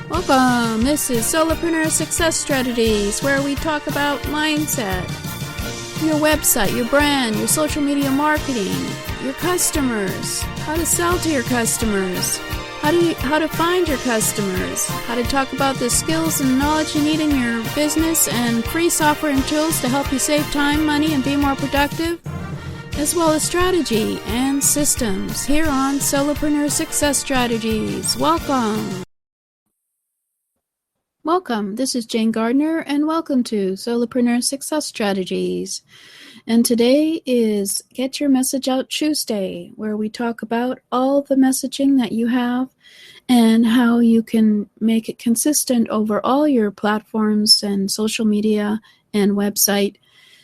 Welcome! This is Solopreneur Success Strategies, where we talk about mindset, your website, your brand, your social media marketing, your customers, how to sell to your customers, how to find your customers, how to talk about the skills and knowledge you need in your business, and free software and tools to help you save time, money, and be more productive, as well as strategy and systems here on Solopreneur Success Strategies. Welcome! Welcome, this is Jane Gardner, and welcome to Solopreneur Success Strategies. And today is Get Your Message Out Tuesday, where we talk about all the messaging that you have and how you can make it consistent over all your platforms and social media and website,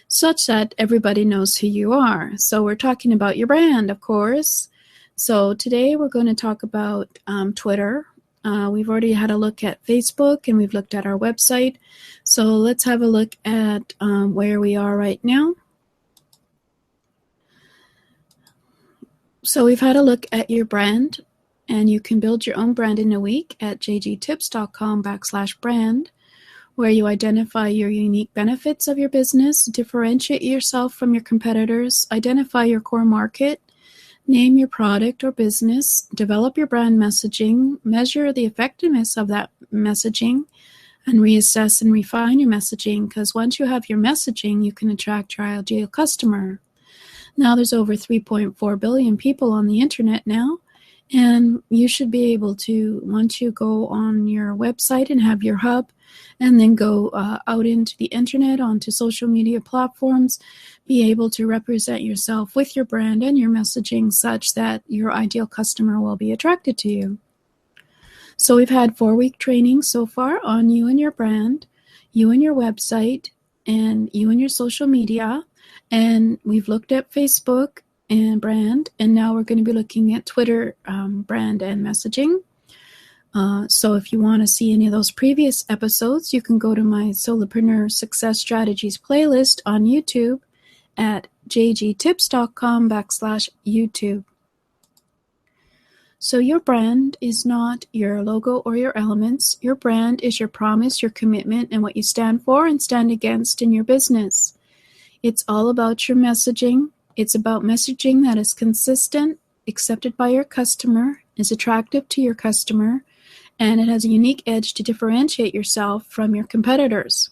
such that everybody knows who you are. So we're talking about your brand, of course. So today we're going to talk about Twitter. We've already had a look at Facebook, and we've looked at our website. So let's have a look at where we are right now. So we've had a look at your brand, and you can build your own brand in a week at jgtips.com/brand, where you identify your unique benefits of your business, differentiate yourself from your competitors, identify your core market, name your product or business, develop your brand messaging, measure the effectiveness of that messaging, and reassess and refine your messaging, because once you have your messaging, you can attract your ideal customer. Now there's over 3.4 billion people on the internet now, and you should be able to, once you go on your website and have your hub, and then go out into the internet, onto social media platforms, be able to represent yourself with your brand and your messaging such that your ideal customer will be attracted to you. So we've had 4-week training so far on you and your brand, you and your website, and you and your social media. And we've looked at Facebook and brand, and now we're going to be looking at Twitter brand and messaging. So if you want to see any of those previous episodes, you can go to my Solopreneur Success Strategies playlist on YouTube at jgtips.com/YouTube. So your brand is not your logo or your elements. Your brand is your promise, your commitment, and what you stand for and stand against in your business. It's all about your messaging. It's about messaging that is consistent, accepted by your customer, is attractive to your customer, and it has a unique edge to differentiate yourself from your competitors.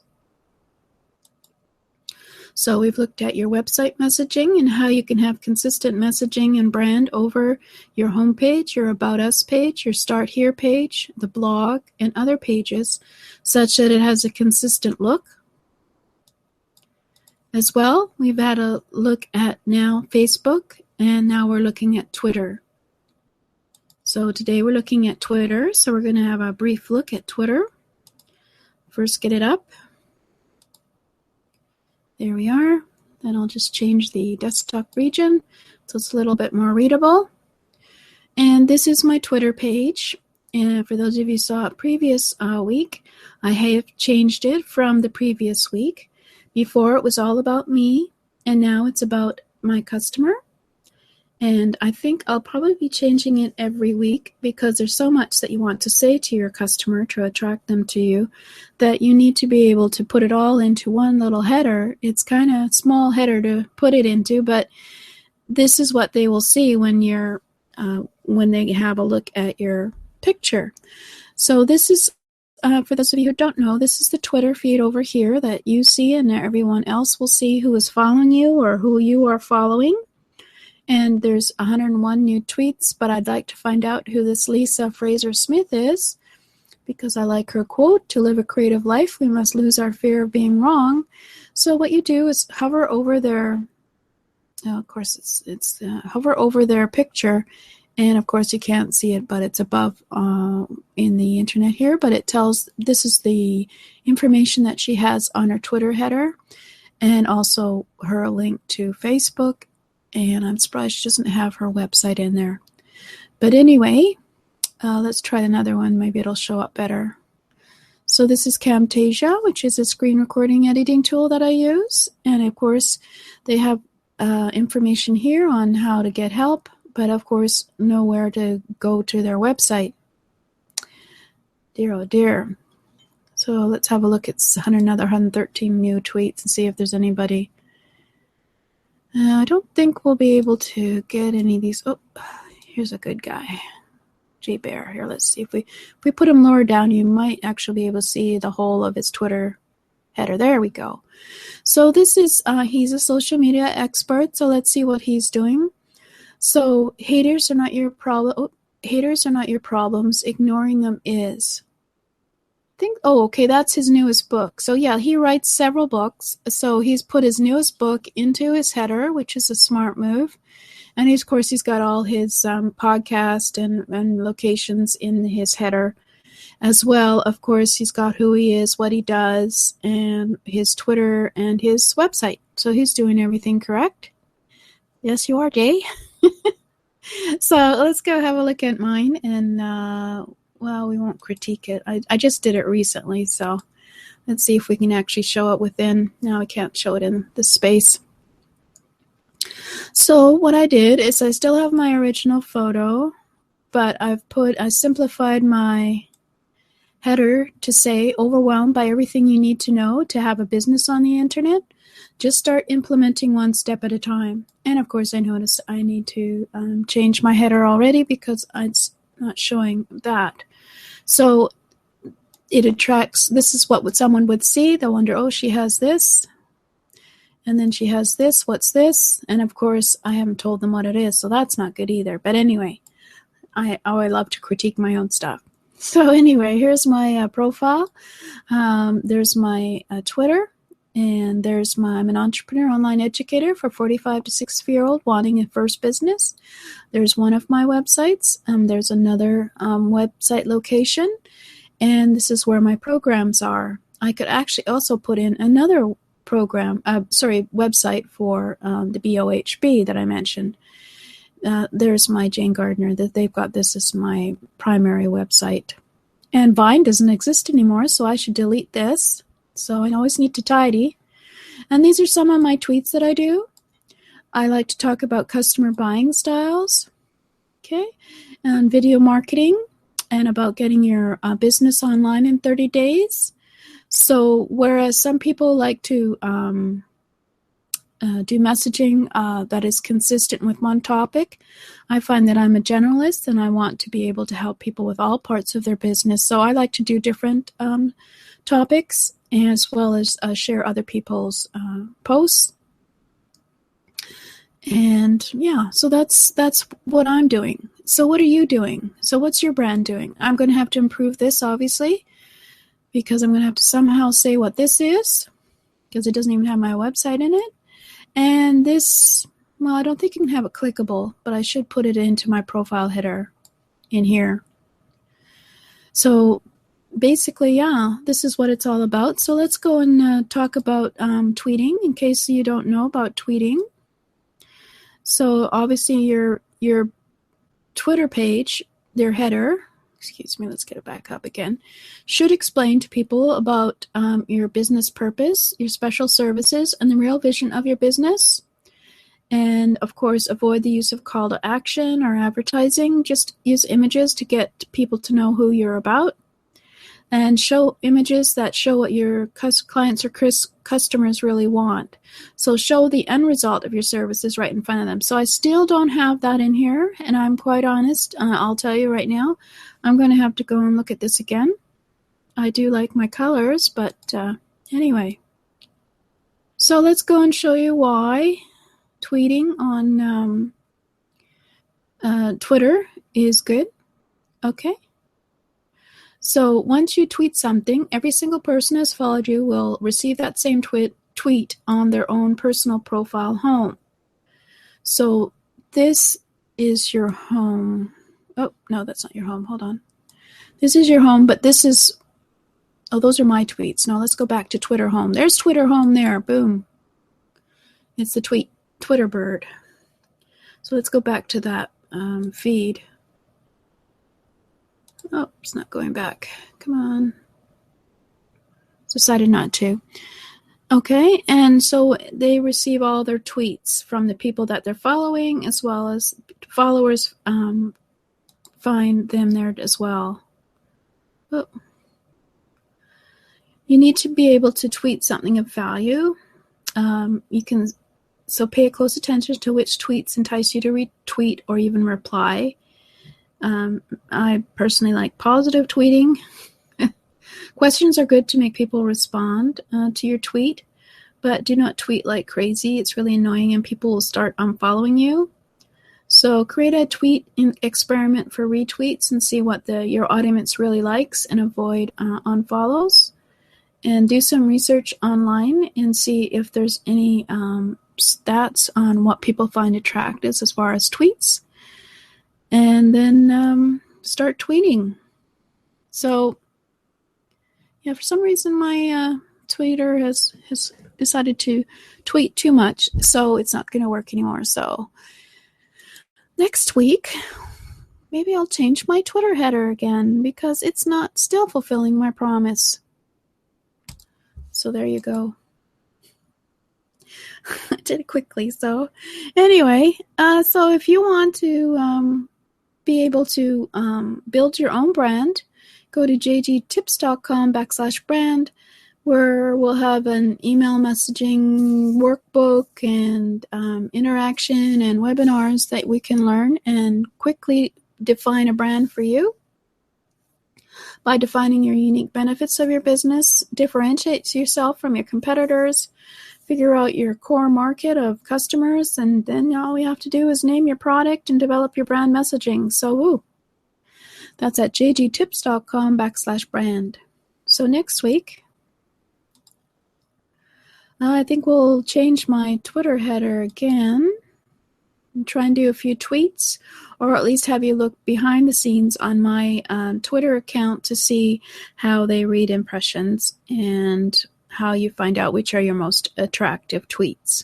So we've looked at your website messaging and how you can have consistent messaging and brand over your homepage, your About Us page, your Start Here page, the blog, and other pages, such that it has a consistent look. As well, we've had a look at now Facebook, and now we're looking at Twitter. So today we're looking at Twitter, so we're going to have a brief look at Twitter. First, get it up. There we are. Then I'll just change the desktop region so it's a little bit more readable. And this is my Twitter page. And for those of you who saw it previous week, I have changed it from the previous week. Before it was all about me, and now it's about my customer. And I think I'll probably be changing it every week, because there's so much that you want to say to your customer to attract them to you that you need to be able to put it all into one little header. It's kind of a small header to put it into, but this is what they will see when they have a look at your picture. So this is for those of you who don't know, this is the Twitter feed over here that you see, and everyone else will see who is following you or who you are following. And there's 101 new tweets, but I'd like to find out who this Lisa Fraser Smith is, because I like her quote, "To live a creative life, we must lose our fear of being wrong." So what you do is hover over their, of course it's hover over their picture. And of course you can't see it, but it's above in the internet here. But it tells, this is the information that she has on her Twitter header, and also her link to Facebook. And I'm surprised she doesn't have her website in there. But anyway, let's try another one. Maybe it'll show up better. So this is Camtasia, which is a screen recording editing tool that I use. And of course, they have information here on how to get help, but of course, nowhere to go to their website. dear, oh dear. So let's have a look at another 113 new tweets and see if there's anybody. I don't think we'll be able to get any of these. Oh, here's a good guy. J Bear. Here, let's see if we put him lower down, you might actually be able to see the whole of his Twitter header. There we go. So this is he's a social media expert. So let's see what he's doing. So haters are not your problem. Oh, haters are not your problems. Ignoring them is. Okay, that's his newest book. So yeah, he writes several books. So he's put his newest book into his header, which is a smart move. And of course, he's got all his podcast and locations in his header as well. Of course, he's got who he is, what he does, and his Twitter and his website. So he's doing everything correct. Yes, you are, Jay. So let's go have a look at mine. And, well, we won't critique it. I just did it recently. So let's see if we can actually show it within. No, I can't show it in the space. So what I did is I still have my original photo, but I simplified my header to say, overwhelmed by everything you need to know to have a business on the internet. Just start implementing one step at a time. And of course, I noticed I need to change my header already because it's not showing that. So it attracts, this is what someone would see. They'll wonder, oh, she has this. And then she has this. What's this? And of course, I haven't told them what it is. So that's not good either. But anyway, I love to critique my own stuff. So anyway, here's my profile. There's my Twitter. And I'm an entrepreneur, online educator for 45 to 60-year-old wanting a first business. There's one of my websites. There's another website location. And this is where my programs are. I could actually also put in another website for the BOHB that I mentioned. There's my Jane Gardner. They've got this as my primary website. And Vine doesn't exist anymore, so I should delete this. So I always need to tidy. And these are some of my tweets that I do. I like to talk about customer buying styles, okay, and video marketing, and about getting your business online in 30 days. So whereas some people like to do messaging that is consistent with one topic, I find that I'm a generalist and I want to be able to help people with all parts of their business. So I like to do different topics as well as share other people's posts. And yeah, so that's what I'm doing. So what are you doing? So what's your brand doing? I'm going to have to improve this, obviously, because I'm going to have to somehow say what this is, because it doesn't even have my website in it. And this, well, I don't think you can have it clickable, but I should put it into my profile header in here. So basically, yeah, this is what it's all about. So let's go and talk about tweeting, in case you don't know about tweeting. So obviously your Twitter page, their header, excuse me, let's get it back up again, should explain to people about your business purpose, your special services, and the real vision of your business. And of course, avoid the use of call to action or advertising. Just use images to get people to know who you're about. And show images that show what your clients or customers really want. So show the end result of your services right in front of them. So I still don't have that in here, and I'm quite honest. I'll tell you right now, I'm going to have to go and look at this again. I do like my colors, but anyway. So let's go and show you why tweeting on Twitter is good. Okay. So once you tweet something, every single person who has followed you will receive that same tweet on their own personal profile home. So this is your home. Oh, no, that's not your home. Hold on. This is your home, but this is, oh, those are my tweets. Now let's go back to Twitter home. There's Twitter home there. Boom. It's the Twitter bird. So let's go back to that feed. Oh, it's not going back. Come on. Decided not to. Okay, and so they receive all their tweets from the people that they're following, as well as followers find them there as well. Oh, You need to be able to tweet something of value. So pay close attention to which tweets entice you to retweet or even reply. I personally like positive tweeting. Questions are good to make people respond to your tweet, but do not tweet like crazy. It's really annoying and people will start unfollowing you. So create a tweet experiment for retweets and see what your audience really likes and avoid unfollows. And do some research online and see if there's any stats on what people find attractive as far as tweets. And then start tweeting. So, yeah, for some reason my Twitter has decided to tweet too much, so it's not going to work anymore. So next week, maybe I'll change my Twitter header again because it's not still fulfilling my promise. So there you go. I did it quickly. So anyway, so if you want to be able to build your own brand, go to jgtips.com/brand, where we'll have an email messaging workbook and interaction and webinars that we can learn and quickly define a brand for you. By defining your unique benefits of your business, differentiate yourself from your competitors, figure out your core market of customers, and then all you have to do is name your product and develop your brand messaging. So, woo! That's at jgtips.com/brand. So next week, I think we'll change my Twitter header again and try and do a few tweets, or at least have you look behind the scenes on my Twitter account to see how they read impressions and how you find out which are your most attractive tweets.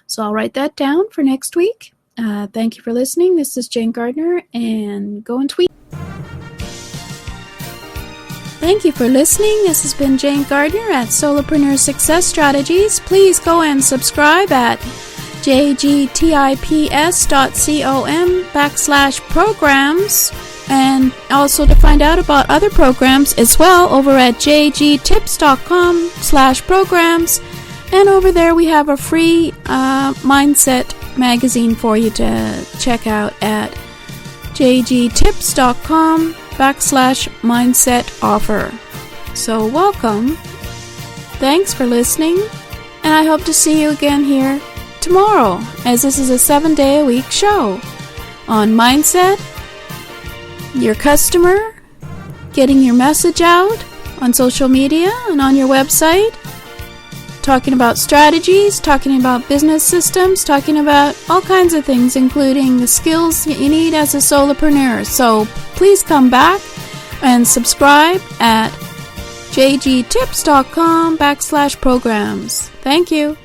So I'll write that down for next week. Thank you for listening. This is Jane Gardner, and go and tweet. Thank you for listening. This has been Jane Gardner at Solopreneur Success Strategies. Please go and subscribe at jgtips.com/programs, and also to find out about other programs as well over at jgtips.com/programs. And over there we have a free mindset magazine for you to check out at jgtips.com/mindset offer. So welcome. Thanks for listening, and I hope to see you again here tomorrow, as this is a 7-day-a-week show on mindset, your customer, getting your message out on social media and on your website, talking about strategies, talking about business systems, talking about all kinds of things, including the skills that you need as a solopreneur. So please come back and subscribe at jgtips.com/programs. Thank you.